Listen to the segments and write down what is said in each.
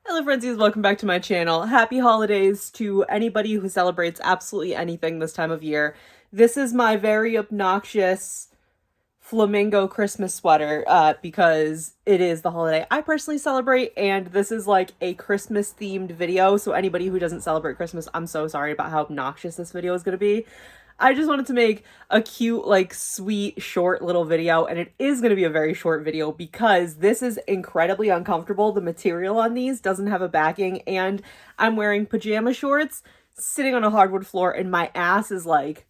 Hello Friendzies, welcome back to my channel. Happy holidays to anybody who celebrates absolutely anything this time of year. This is my very obnoxious flamingo Christmas sweater because it is the holiday I personally celebrate, and this is like a Christmas themed video, so anybody who doesn't celebrate Christmas, I'm so sorry about how obnoxious this video is going to be. I just wanted to make a cute, like, sweet, short little video, and it is going to be a very short video because this is incredibly uncomfortable. The material on these doesn't have a backing, and I'm wearing pajama shorts, sitting on a hardwood floor, and my ass is, like,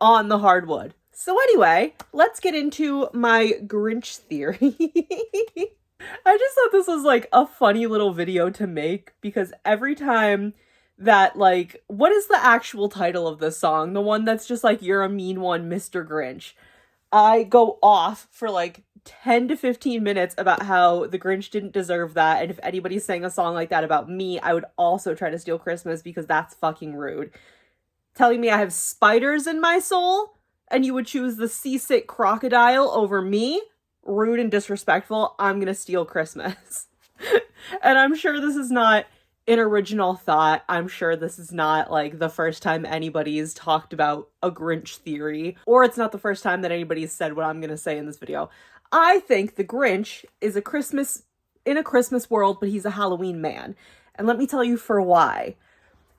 on the hardwood. So anyway, let's get into my Grinch theory. I just thought this was, like, a funny little video to make because every time that, like, what is the actual title of this song? The one that's just like, "You're a mean one, Mr. Grinch." I go off for like 10 to 15 minutes about how the Grinch didn't deserve that, and if anybody sang a song like that about me, I would also try to steal Christmas because that's fucking rude. Telling me I have spiders in my soul, and you would choose the seasick crocodile over me? Rude and disrespectful. I'm gonna steal Christmas. And I'm sure this is not an original thought. I'm sure this is not like the first time anybody's talked about a Grinch theory, or it's not the first time that anybody's said what I'm gonna say in this video. I think the Grinch is in a Christmas world, but he's a Halloween man. And let me tell you for why.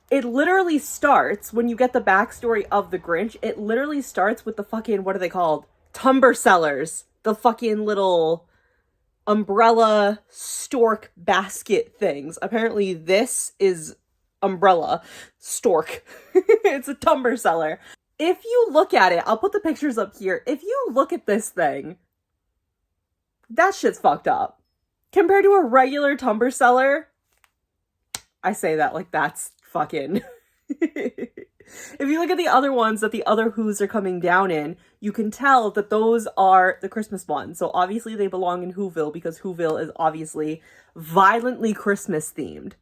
It literally starts, when you get the backstory of the Grinch, it literally starts with the fucking, what are they called? Tumber sellers. The fucking little umbrella stork basket things. Apparently this is umbrella stork. It's a tumber seller. If you look at it, I'll put the pictures up here. If you look at this thing, that shit's fucked up. Compared to a regular tumber seller, I say that like that's fucking... If you look at the other ones that the other Who's are coming down in, you can tell that those are the Christmas ones. So obviously they belong in Whoville because Whoville is obviously violently Christmas themed.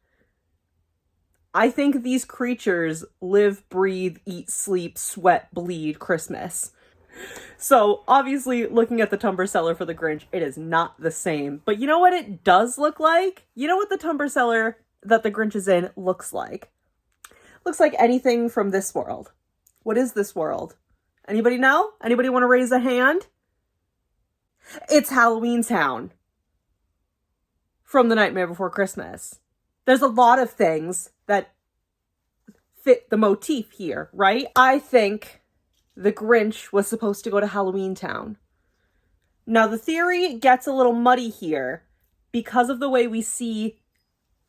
I think these creatures live, breathe, eat, sleep, sweat, bleed Christmas. So obviously looking at the tumber seller for the Grinch, it is not the same. But you know what it does look like? You know what the tumber seller that the Grinch is in looks like? Looks like anything from this world. What is this world? Anybody know? Anybody want to raise a hand? It's Halloween Town from The Nightmare Before Christmas. There's a lot of things that fit the motif here, right? I think the Grinch was supposed to go to Halloween Town. Now the theory gets a little muddy here because of the way we see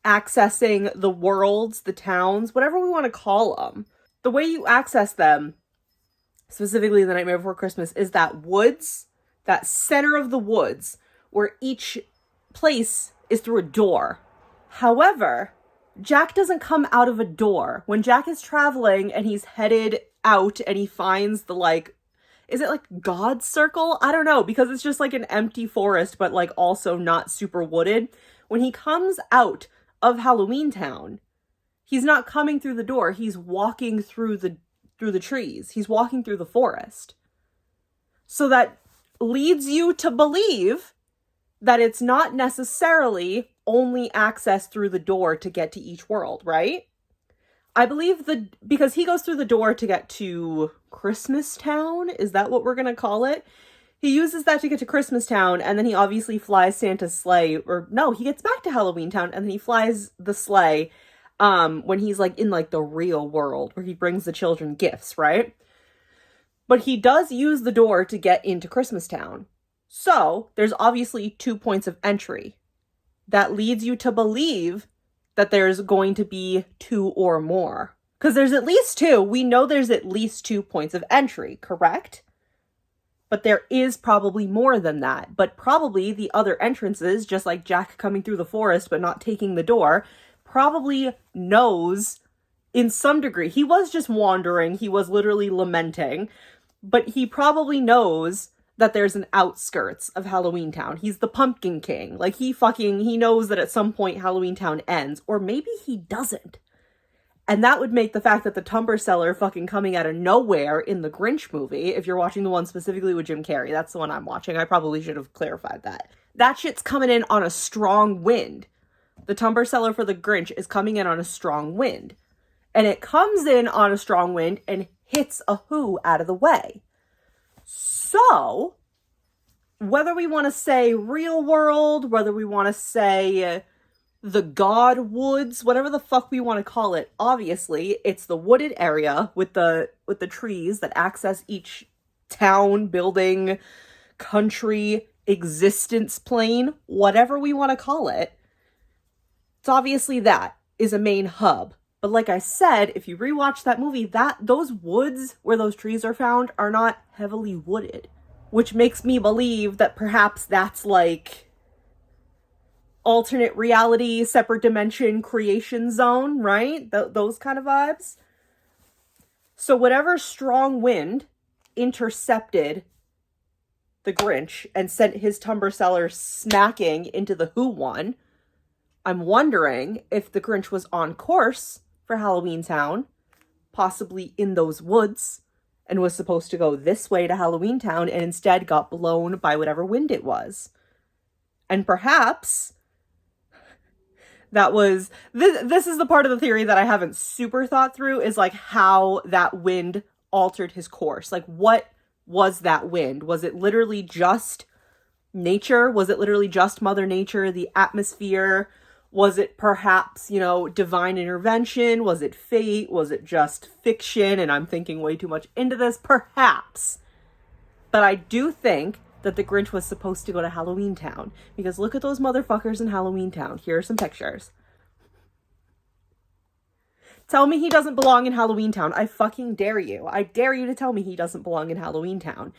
accessing the worlds, the towns, whatever we want to call them. The way you access them, specifically The Nightmare Before Christmas, is that woods, that center of the woods, where each place is through a door. However, Jack doesn't come out of a door. When Jack is traveling and he's headed out and he finds the, like, is it like God's Circle? I don't know, because it's just like an empty forest, but like also not super wooded. When he comes out of Halloween Town, he's not coming through the door, he's walking through the trees. He's walking through the forest. So that leads you to believe that it's not necessarily only access through the door to get to each world, right? I believe because he goes through the door to get to Christmas Town, is that what we're gonna call it? He uses that to get to Christmas Town, and then he obviously flies Santa's sleigh, or no, he gets back to Halloween Town, and then he flies the sleigh when he's like in like the real world, where he brings the children gifts, right? But he does use the door to get into Christmas Town. So there's obviously 2 points of entry. That leads you to believe that there's going to be 2 or more. Because there's at least 2. We know there's at least 2 points of entry, correct? But there is probably more than that. But probably the other entrances, just like Jack coming through the forest but not taking the door, probably knows in some degree. He was just wandering. He was literally lamenting. But he probably knows that there's an outskirts of Halloween Town. He's the Pumpkin King. Like, he knows that at some point Halloween Town ends. Or maybe he doesn't. And that would make the fact that the tumber seller fucking coming out of nowhere in the Grinch movie, if you're watching the one specifically with Jim Carrey, that's the one I'm watching. I probably should have clarified that. That shit's coming in on a strong wind. the timber seller for the Grinch is coming in on a strong wind. And it comes in on a strong wind and hits a Who out of the way. So, whether we want to say real world, whether we want to say the God Woods, whatever the fuck we want to call it, obviously it's the wooded area with the trees that access each town, building, country, existence plane, whatever we want to call it. It's obviously that is a main hub. But like I said, if you rewatch that movie, those woods where those trees are found are not heavily wooded, which makes me believe that perhaps that's like alternate reality, separate dimension, creation zone, right? Those kind of vibes. So whatever strong wind intercepted the Grinch and sent his timber seller smacking into the Who one, I'm wondering if the Grinch was on course for Halloween Town, possibly in those woods, and was supposed to go this way to Halloween Town and instead got blown by whatever wind it was. And perhaps that was, this is the part of the theory that I haven't super thought through, is like how that wind altered his course. Like, what was that wind? Was it literally just nature? Was it literally just Mother Nature, the atmosphere? Was it perhaps, divine intervention? Was it fate? Was it just fiction? And I'm thinking way too much into this. Perhaps. But I do think that the Grinch was supposed to go to Halloween Town. Because look at those motherfuckers in Halloween Town. Here are some pictures. Tell me he doesn't belong in Halloween Town. I fucking dare you. I dare you to tell me he doesn't belong in Halloween Town.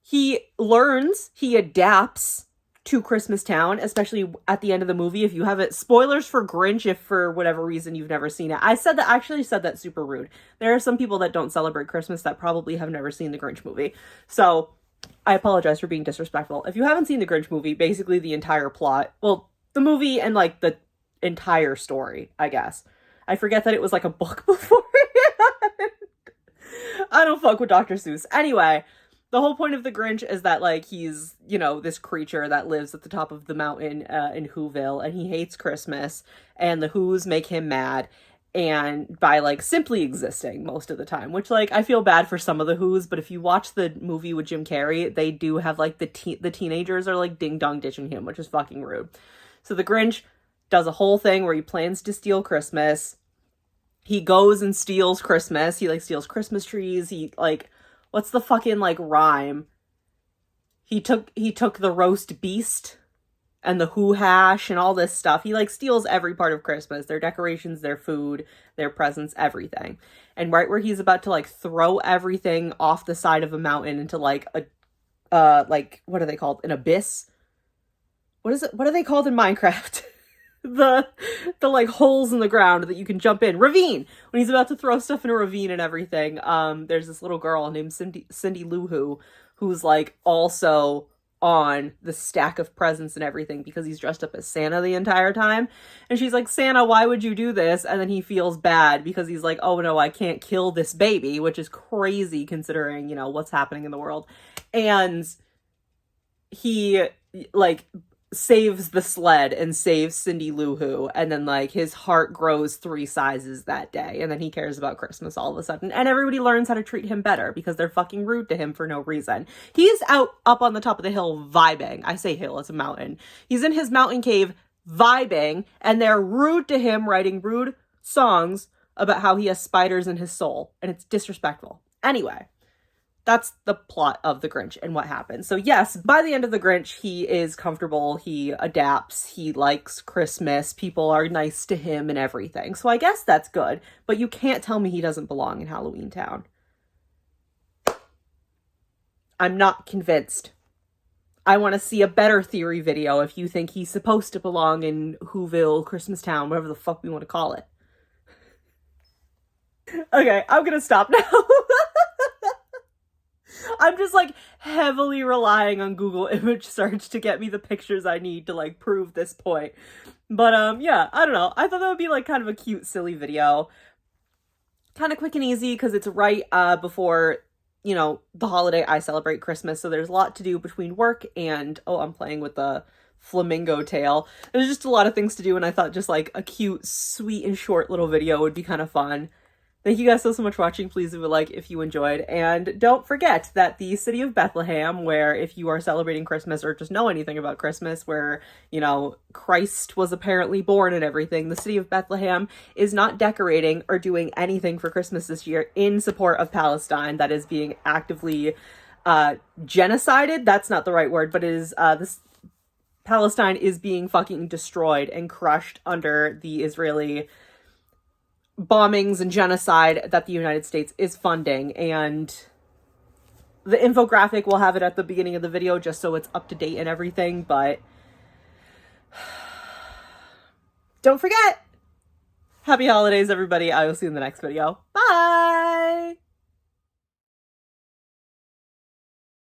He learns, he adapts to Christmas Town, especially at the end of the movie. If you haven't, spoilers for Grinch if for whatever reason you've never seen it. I actually said that super rude. There are some people that don't celebrate Christmas that probably have never seen the Grinch movie. So I apologize for being disrespectful. If you haven't seen the Grinch movie, basically the entire plot, well, the movie and like the entire story, I guess. I forget that it was like a book before. I don't fuck with Dr. Seuss. Anyway, the whole point of the Grinch is that, like, he's, this creature that lives at the top of the mountain in Whoville, and he hates Christmas, and the Whos make him mad, and by, like, simply existing most of the time, which, like, I feel bad for some of the Whos, but if you watch the movie with Jim Carrey, they do have, like, the teenagers are, like, ding-dong ditching him, which is fucking rude. So the Grinch does a whole thing where he plans to steal Christmas. He goes and steals Christmas. He, like, steals Christmas trees. He, like, what's the fucking, like, rhyme? He took the roast beast and the Who hash and all this stuff. He, like, steals every part of Christmas. Their decorations, their food, their presents, everything. And right where he's about to, like, throw everything off the side of a mountain into, like, like, what are they called? An abyss? What are they called in Minecraft? the like holes in the ground that you can jump in. Ravine! When he's about to throw stuff in a ravine and everything, there's this little girl named Cindy Lou Who, who's like also on the stack of presents and everything because he's dressed up as Santa the entire time. And she's like, Santa, why would you do this? And then he feels bad because he's like, oh no, I can't kill this baby, which is crazy considering, what's happening in the world. And he, like, saves the sled and saves Cindy Lou Who, and then, like, his heart grows 3 sizes that day, and then he cares about Christmas all of a sudden, and everybody learns how to treat him better because they're fucking rude to him for no reason. He's up on the top of the hill vibing. I say hill, it's a mountain. He's in his mountain cave vibing, and they're rude to him, writing rude songs about how he has spiders in his soul, and it's disrespectful. Anyway, that's the plot of The Grinch and what happens. So yes, by the end of The Grinch, he is comfortable, he adapts, he likes Christmas, people are nice to him and everything. So I guess that's good, but you can't tell me he doesn't belong in Halloween Town. I'm not convinced. I want to see a better theory video if you think he's supposed to belong in Whoville, Christmas Town, whatever the fuck we want to call it. Okay, I'm gonna stop now. I'm just, like, heavily relying on Google image search to get me the pictures I need to, like, prove this point. But, yeah, I don't know. I thought that would be, like, kind of a cute, silly video. Kind of quick and easy, because it's right before, the holiday I celebrate Christmas, so there's a lot to do between work and, oh, I'm playing with the flamingo tail. There's just a lot of things to do, and I thought just like a cute, sweet, and short little video would be kind of fun. Thank you guys so much for watching. Please leave a like if you enjoyed. And don't forget that the city of Bethlehem, where if you are celebrating Christmas or just know anything about Christmas, where, you know, Christ was apparently born and everything, the city of Bethlehem is not decorating or doing anything for Christmas this year in support of Palestine. That is being actively genocided. That's not the right word, but it is, Palestine is being fucking destroyed and crushed under the Israeli bombings and genocide that the United States is funding. And the infographic, will have it at the beginning of the video just so it's up to date and everything. But don't forget, happy holidays, everybody. I will see you in the next video. Bye!